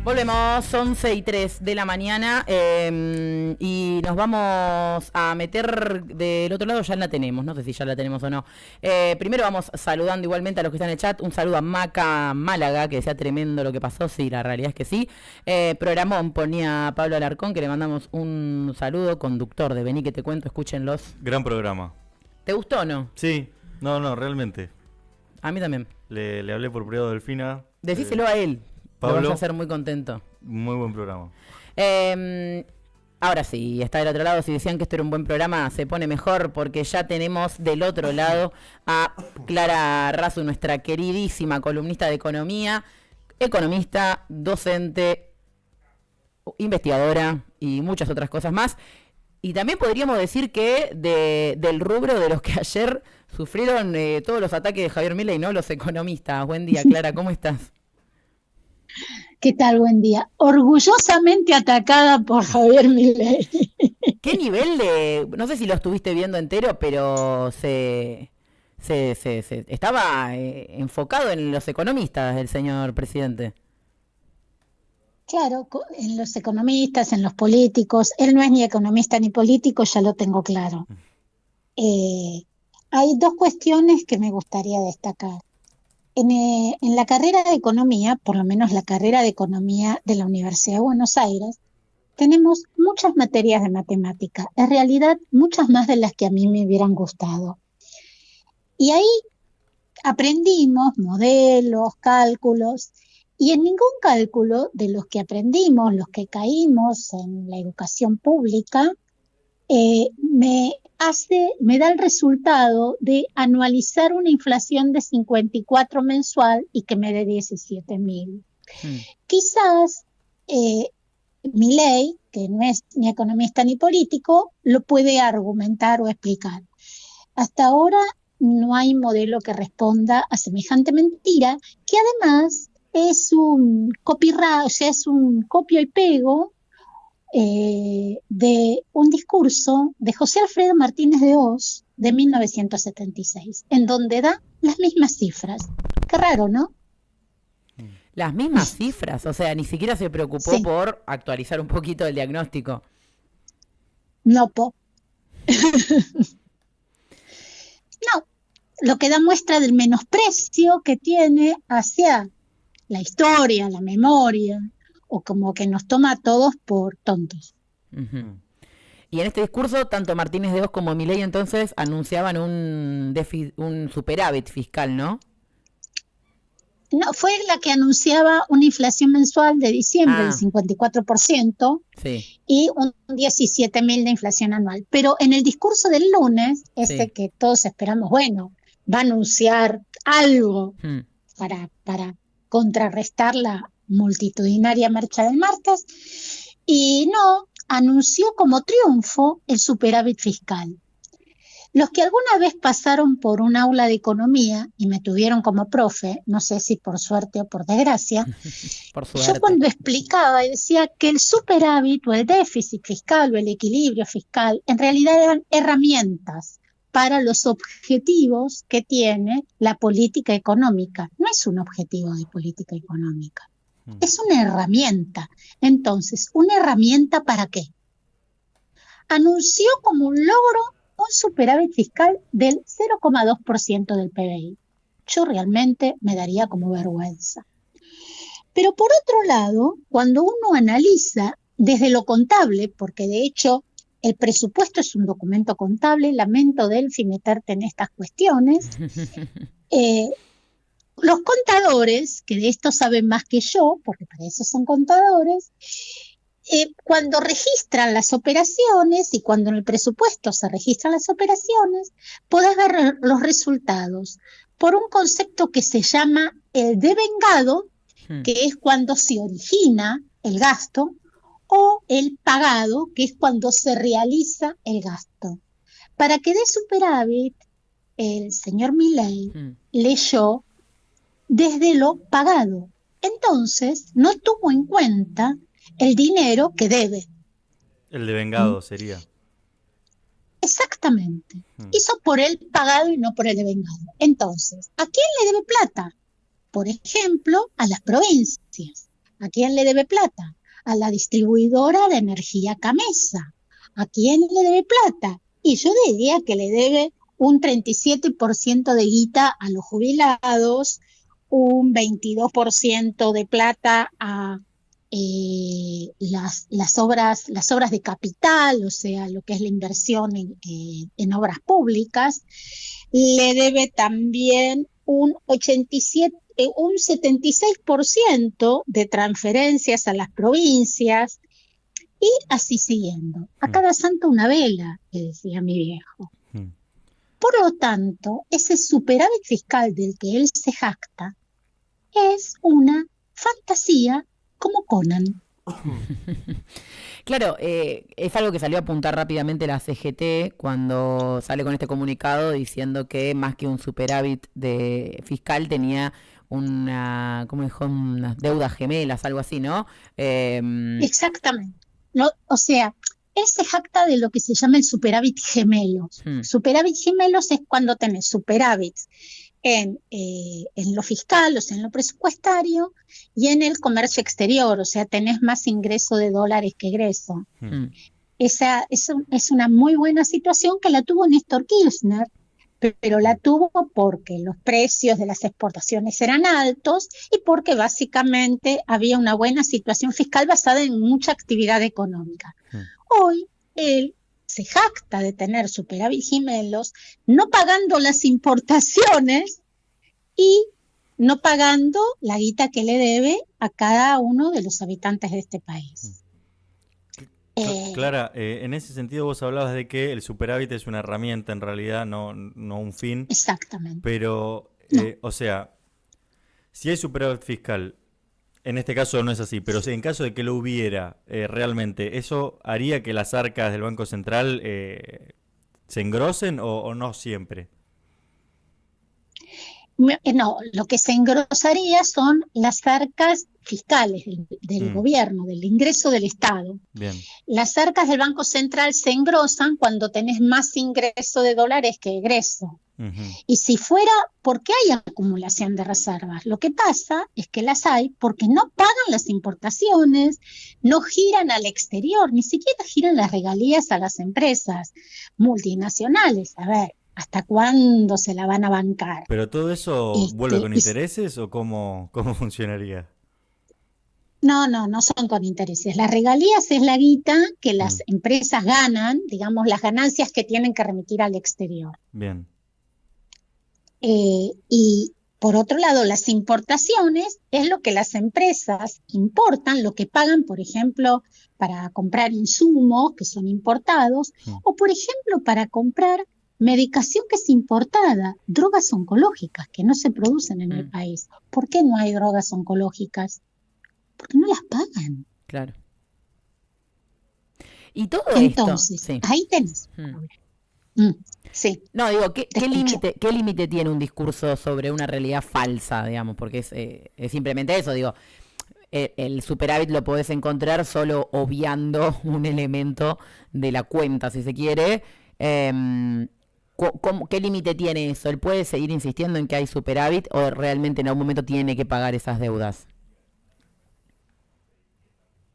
Volvemos 11:03 de la mañana y nos vamos a meter del otro lado, ya la tenemos, no sé si ya la tenemos o no. Primero vamos saludando igualmente a los que están en el chat, un saludo a Maca Málaga, que decía tremendo lo que pasó, sí, la realidad es que sí. Programón ponía Pablo Alarcón, que le mandamos un saludo, conductor de Vení que te cuento, escúchenlos. Gran programa. ¿Te gustó o no? Sí, no, realmente. A mí también. Le hablé por privado a Delfina. Decíselo a él. Pablo, lo vas a hacer muy contento. Muy buen programa. Ahora sí, está del otro lado. Si decían que esto era un buen programa, se pone mejor porque ya tenemos del otro lado a Clara Razu, nuestra queridísima columnista de economía, economista, docente, investigadora y muchas otras cosas más. Y también podríamos decir que del rubro de los que ayer sufrieron todos los ataques de Javier Milei, ¿no? Los economistas. Buen día, Clara, ¿cómo estás? ¿Qué tal? Buen día. Orgullosamente atacada por Javier Milei. ¿Qué nivel de...? No sé si lo estuviste viendo entero, pero se estaba enfocado en los economistas el señor presidente. Claro, en los economistas, en los políticos. Él no es ni economista ni político, ya lo tengo claro. Hay dos cuestiones que me gustaría destacar. En la carrera de economía, por lo menos la carrera de economía de la Universidad de Buenos Aires, tenemos muchas materias de matemática, en realidad muchas más de las que a mí me hubieran gustado. Y ahí aprendimos modelos, cálculos, y en ningún cálculo de los que aprendimos, los que caímos en la educación pública, me da el resultado de anualizar una inflación de 54 mensual y que me dé 17.000. Quizás Milei, que no es ni economista ni político, lo puede argumentar o explicar. Hasta ahora no hay modelo que responda a semejante mentira, que además es un copyright, o sea, es un copio y pego de un discurso de José Alfredo Martínez de Hoz de 1976, en donde da las mismas cifras. Qué raro, ¿no? Las mismas cifras, o sea, ni siquiera se preocupó por actualizar un poquito el diagnóstico. No, no, lo que da muestra del menosprecio que tiene hacia la historia, la memoria, o como que nos toma a todos por tontos. Uh-huh. Y en este discurso, tanto Martínez de Hoz como Milei entonces anunciaban un superávit fiscal, ¿no? No, fue la que anunciaba una inflación mensual de diciembre del 54% y un 17.000 de inflación anual. Pero en el discurso del lunes, que todos esperamos, bueno, va a anunciar algo para contrarrestar la multitudinaria marcha del martes, y no, anunció como triunfo el superávit fiscal. Los que alguna vez pasaron por un aula de economía y me tuvieron como profe, no sé si por suerte o por desgracia, por suerte. Yo cuando explicaba y decía que el superávit o el déficit fiscal o el equilibrio fiscal en realidad eran herramientas para los objetivos que tiene la política económica. No es un objetivo de política económica. Es una herramienta. Entonces, ¿una herramienta para qué? Anunció como un logro un superávit fiscal del 0,2% del PBI. Yo realmente me daría como vergüenza. Pero por otro lado, cuando uno analiza desde lo contable, porque de hecho el presupuesto es un documento contable, lamento Delphi meterte en estas cuestiones, los contadores, que de esto saben más que yo, porque para eso son contadores, cuando registran las operaciones y cuando en el presupuesto se registran las operaciones, podés ver los resultados por un concepto que se llama el devengado, que es cuando se origina el gasto, o el pagado, que es cuando se realiza el gasto. Para que dé superávit, el señor Milei leyó desde lo pagado. Entonces, no tuvo en cuenta el dinero que debe. El devengado sería. Exactamente. Hizo por el pagado y no por el devengado. Entonces, ¿a quién le debe plata? Por ejemplo, a las provincias. ¿A quién le debe plata? A la distribuidora de energía Camesa. ¿A quién le debe plata? Y yo diría que le debe un 37% de guita a los jubilados, un 22% de plata a las obras de capital, o sea, lo que es la inversión en obras públicas. Le debe también un 76% de transferencias a las provincias, y así siguiendo. A cada santo una vela, que decía mi viejo. Por lo tanto, ese superávit fiscal del que él se jacta es una fantasía como Conan. Claro, es algo que salió a apuntar rápidamente la CGT cuando sale con este comunicado diciendo que más que un superávit fiscal tenía una, ¿cómo dijo? Unas deudas gemelas, algo así, ¿no? Exactamente. No, o sea, él se jacta de lo que se llama el superávit gemelos. Superávit gemelos es cuando tenés superávits en lo fiscal, o sea, en lo presupuestario, y en el comercio exterior, o sea, tenés más ingreso de dólares que egreso. Esa es una muy buena situación que la tuvo Néstor Kirchner, pero la tuvo porque los precios de las exportaciones eran altos y porque básicamente había una buena situación fiscal basada en mucha actividad económica. Hoy él se jacta de tener superávit gemelos, no pagando las importaciones y no pagando la guita que le debe a cada uno de los habitantes de este país. Clara, en ese sentido vos hablabas de que el superávit es una herramienta en realidad, no un fin. Exactamente. Pero, o sea, si hay superávit fiscal, en este caso no es así, pero si en caso de que lo hubiera realmente, ¿eso haría que las arcas del Banco Central se engrosen o no siempre? No, lo que se engrosaría son las arcas fiscales del gobierno, del ingreso del Estado. Bien. Las arcas del Banco Central se engrosan cuando tenés más ingreso de dólares que egreso. Y si fuera porque hay acumulación de reservas, lo que pasa es que las hay porque no pagan las importaciones, no giran al exterior, ni siquiera giran las regalías a las empresas multinacionales. A ver, ¿hasta cuándo se la van a bancar? ¿Pero todo eso vuelve con intereses o cómo funcionaría? No son con intereses. Las regalías es la guita que las empresas ganan, digamos, las ganancias que tienen que remitir al exterior. Bien. Y por otro lado, las importaciones es lo que las empresas importan, lo que pagan, por ejemplo, para comprar insumos que son importados, o por ejemplo, para comprar medicación que es importada, drogas oncológicas que no se producen en el país. ¿Por qué no hay drogas oncológicas? Porque no las pagan. Claro. Y todo entonces, esto, sí. Ahí tenés. Sí. No, digo, ¿qué límite tiene un discurso sobre una realidad falsa, digamos? Porque es simplemente eso, digo, el superávit lo podés encontrar solo obviando un elemento de la cuenta, si se quiere. ¿Qué límite tiene eso? ¿Él puede seguir insistiendo en que hay superávit o realmente en algún momento tiene que pagar esas deudas?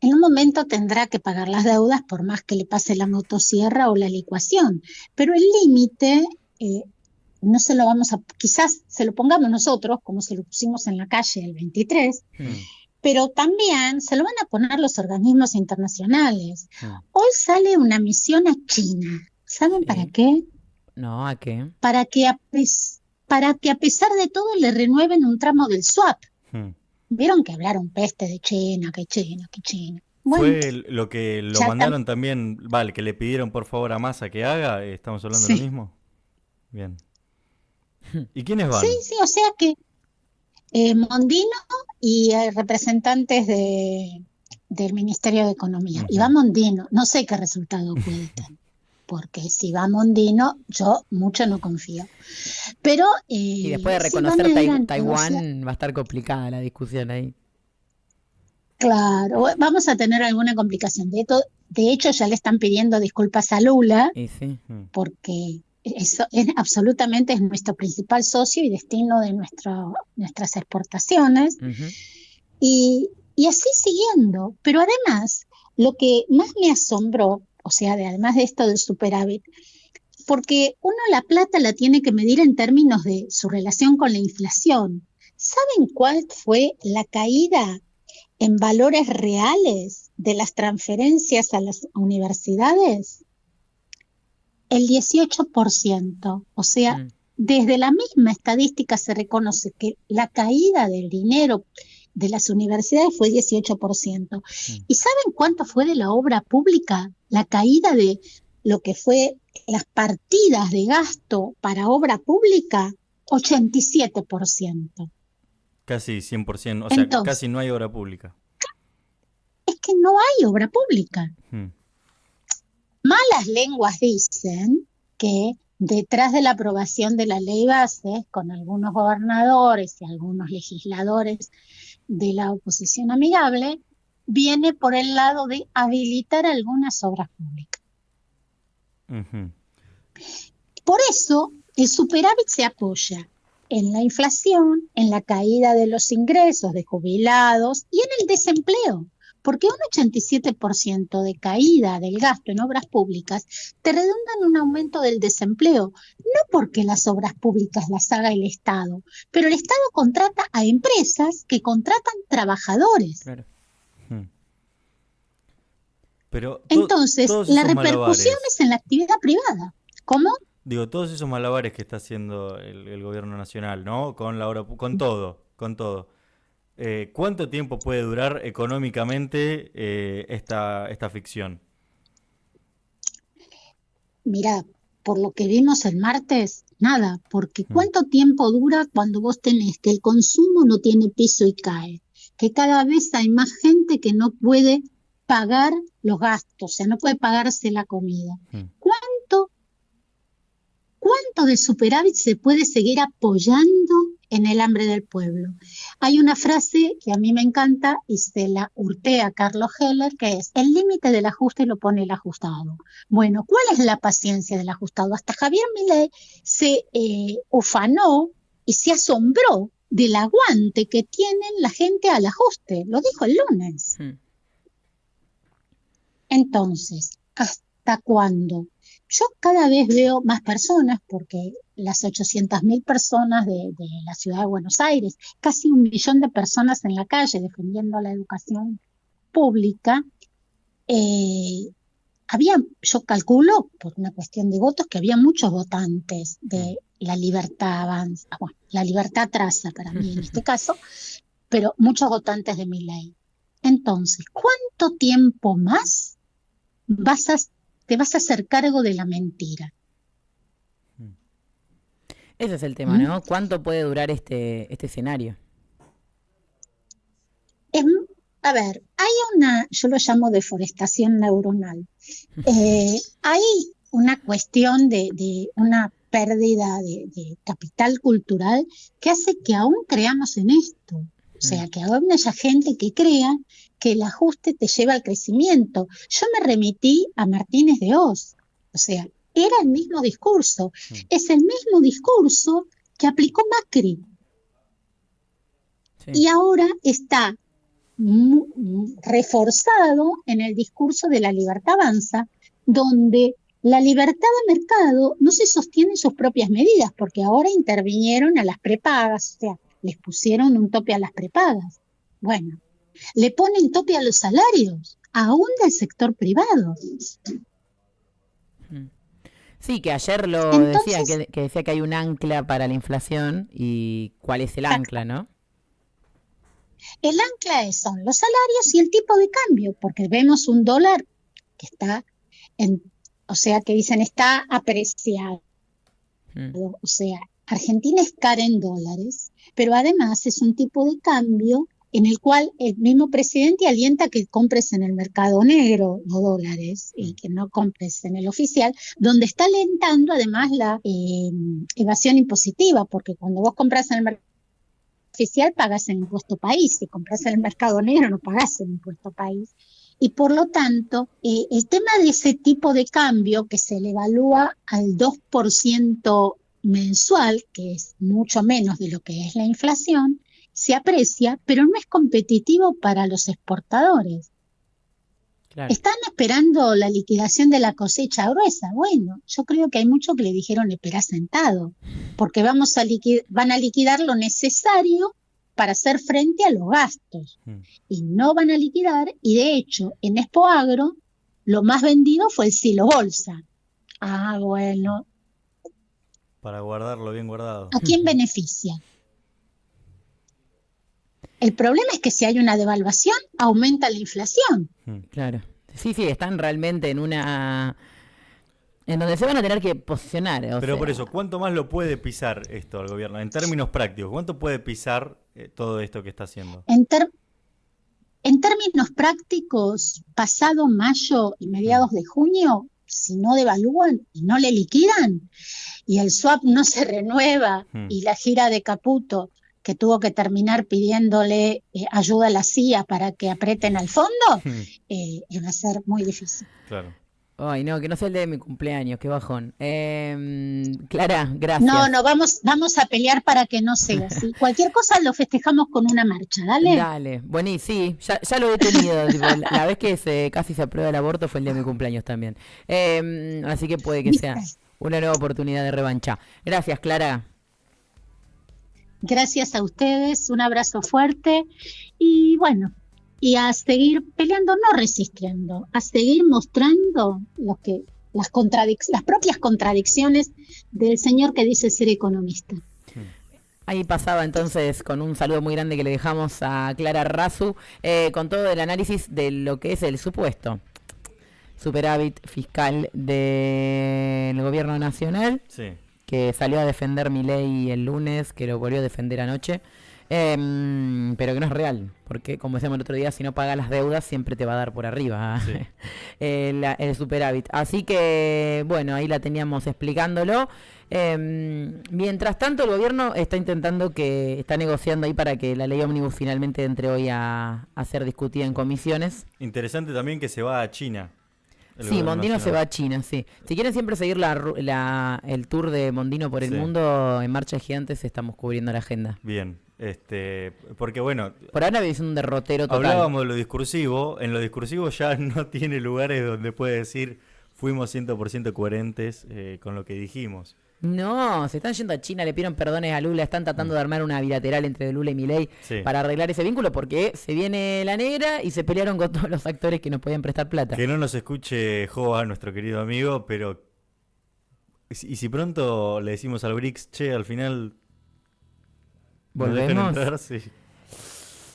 En un momento tendrá que pagar las deudas por más que le pase la motosierra o la licuación, pero el límite no se lo vamos a, quizás se lo pongamos nosotros, como se lo pusimos en la calle el 23, pero también se lo van a poner los organismos internacionales. Hoy sale una misión a China. ¿Saben para qué? No, ¿a qué? Para que a pesar de todo le renueven un tramo del swap. Vieron que hablaron peste de China, que China, que China. Bueno, fue lo que lo mandaron también, vale, que le pidieron por favor a Massa que haga, ¿estamos hablando de lo mismo? Bien. ¿Y quiénes van? Sí, o sea que Mondino y representantes del Ministerio de Economía. Y va Mondino, no sé qué resultado puede tener, porque si va Mondino, yo mucho no confío. Pero y después de reconocer Taiwán va a estar complicada la discusión ahí. Claro, vamos a tener alguna complicación. De hecho, ya le están pidiendo disculpas a Lula, porque eso absolutamente es nuestro principal socio y destino de nuestras exportaciones. Y Y así siguiendo, pero además, lo que más me asombró, o sea, además de esto del superávit, porque uno la plata la tiene que medir en términos de su relación con la inflación. ¿Saben cuál fue la caída en valores reales de las transferencias a las universidades? El 18%. O sea, desde la misma estadística se reconoce que la caída del dinero de las universidades fue 18%. ¿Y saben cuánto fue de la obra pública? La caída de lo que fue las partidas de gasto para obra pública, 87%. Casi 100%, o sea, Entonces, casi no hay obra pública. Es que no hay obra pública. Malas lenguas dicen que detrás de la aprobación de la ley base, con algunos gobernadores y algunos legisladores de la oposición amigable, viene por el lado de habilitar algunas obras públicas. Por eso, el superávit se apoya en la inflación, en la caída de los ingresos de jubilados y en el desempleo. Porque un 87% de caída del gasto en obras públicas te redunda en un aumento del desempleo, no porque las obras públicas las haga el Estado, pero el Estado contrata a empresas que contratan trabajadores. Claro. Pero entonces, la repercusión es en la actividad privada. ¿Cómo? Digo, todos esos malabares que está haciendo el gobierno nacional, ¿no? Con la obra, con todo. ¿Cuánto tiempo puede durar económicamente esta ficción? Mira, por lo que vimos el martes, nada, porque ¿cuánto tiempo dura cuando vos tenés que el consumo no tiene piso y cae? Que cada vez hay más gente que no puede pagar los gastos, o sea, no puede pagarse la comida. ¿Cuánto de superávit se puede seguir apoyando en el hambre del pueblo? Hay una frase que a mí me encanta y se la hurtea Carlos Heller, que es: el límite del ajuste lo pone el ajustado. Bueno, ¿cuál es la paciencia del ajustado? Hasta Javier Milei se ufanó y se asombró del aguante que tienen la gente al ajuste. Lo dijo el lunes. Entonces, ¿hasta cuándo? Yo cada vez veo más personas, porque las 800.000 personas de la ciudad de Buenos Aires, casi 1 millón de personas en la calle defendiendo la educación pública, yo calculo, por una cuestión de votos, que había muchos votantes de la Libertad Avanza, bueno, la Libertad Traza para mí en este caso, pero muchos votantes de Milei. Entonces, ¿cuánto tiempo más te vas a hacer cargo de la mentira? Ese es el tema, ¿no? ¿Cuánto puede durar este escenario? A ver, hay yo lo llamo deforestación neuronal. Hay una cuestión de una pérdida de capital cultural que hace que aún creamos en esto. O sea, que aún haya gente que crea que el ajuste te lleva al crecimiento. Yo me remití a Martínez de Oz. O sea, era el mismo discurso. Es el mismo discurso que aplicó Macri. Sí. Y ahora está reforzado en el discurso de la Libertad Avanza, donde la libertad de mercado no se sostiene en sus propias medidas, porque ahora intervinieron a las prepagas, o sea, les pusieron un tope a las prepagas. Bueno, le ponen tope a los salarios, aún del sector privado. Sí, que ayer decía, que decía que hay un ancla para la inflación. ¿Y cuál es el ancla, no? El ancla son los salarios y el tipo de cambio, porque vemos un dólar que está que dicen está apreciado. O sea, Argentina es cara en dólares, pero además es un tipo de cambio en el cual el mismo presidente alienta que compres en el mercado negro los dólares y que no compres en el oficial, donde está alentando además la evasión impositiva, porque cuando vos compras en el mercado oficial pagas el impuesto país, si compras en el mercado negro no pagas el impuesto país. Y por lo tanto, el tema de ese tipo de cambio que se le evalúa al 2% mensual, que es mucho menos de lo que es la inflación, se aprecia, pero no es competitivo para los exportadores. Claro. Están esperando la liquidación de la cosecha gruesa. Bueno, yo creo que hay muchos que le dijeron esperá sentado, porque van a liquidar lo necesario para hacer frente a los gastos. Y no van a liquidar, y de hecho, en Expo Agro, lo más vendido fue el silo bolsa. Ah, bueno. Para guardarlo bien guardado. ¿A quién beneficia? El problema es que si hay una devaluación, aumenta la inflación. Claro. Sí, están realmente en donde se van a tener que posicionar. Pero por eso, ¿cuánto más lo puede pisar esto al gobierno? En términos prácticos, ¿cuánto puede pisar todo esto que está haciendo? En términos prácticos, pasado mayo y mediados de junio, si no devalúan y no le liquidan, y el swap no se renueva, y la gira de Caputo, que tuvo que terminar pidiéndole ayuda a la CIA para que aprieten al fondo, va a ser muy difícil. Claro. Ay, no, que no sea el día de mi cumpleaños, qué bajón. Clara, gracias. No, vamos a pelear para que no sea así. Cualquier cosa lo festejamos con una marcha, ¿dale? Dale, bueno, y sí, ya lo he tenido. Tipo, la vez que casi se aprueba el aborto fue el día de mi cumpleaños también. Así que puede que sea una nueva oportunidad de revancha. Gracias, Clara. Gracias a ustedes, un abrazo fuerte y bueno, y a seguir peleando, no resistiendo, a seguir mostrando las propias contradicciones del señor que dice ser economista. Ahí pasaba entonces con un saludo muy grande que le dejamos a Clara Razu, con todo el análisis de lo que es el supuesto superávit fiscal del gobierno nacional. Sí. Que salió a defender Milei el lunes, que lo volvió a defender anoche, pero que no es real, porque como decíamos el otro día, si no pagas las deudas siempre te va a dar por arriba sí. el superávit. Así que, bueno, ahí la teníamos explicándolo. Mientras tanto, el gobierno está negociando ahí para que la ley ómnibus finalmente entre hoy a ser discutida en comisiones. Interesante también que se va a China. Sí, Mondino se va a China, sí. Si quieren siempre seguir el tour de Mondino por el mundo, en Marcha de Gigantes estamos cubriendo la agenda. Bien, porque bueno... Por ahora es un derrotero total. Hablábamos de lo discursivo, en lo discursivo ya no tiene lugares donde puede decir fuimos 100% coherentes con lo que dijimos. No, se están yendo a China, le pidieron perdones a Lula, están tratando de armar una bilateral entre Lula y Milei para arreglar ese vínculo, porque se viene la negra y se pelearon con todos los actores que nos podían prestar plata. Que no nos escuche Joa, nuestro querido amigo, pero y si pronto le decimos al BRICS, che, al final volvemos. Entrar, sí.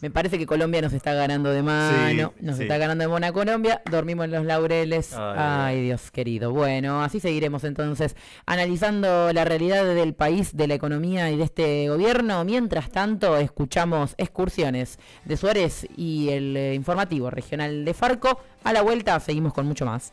Me parece que Colombia nos está ganando de mano, está ganando de mano a Colombia, dormimos en los laureles. Ay, Dios querido. Bueno, así seguiremos entonces analizando la realidad del país, de la economía y de este gobierno. Mientras tanto, escuchamos Excursiones de Suárez y el informativo regional de Farco. A la vuelta seguimos con mucho más.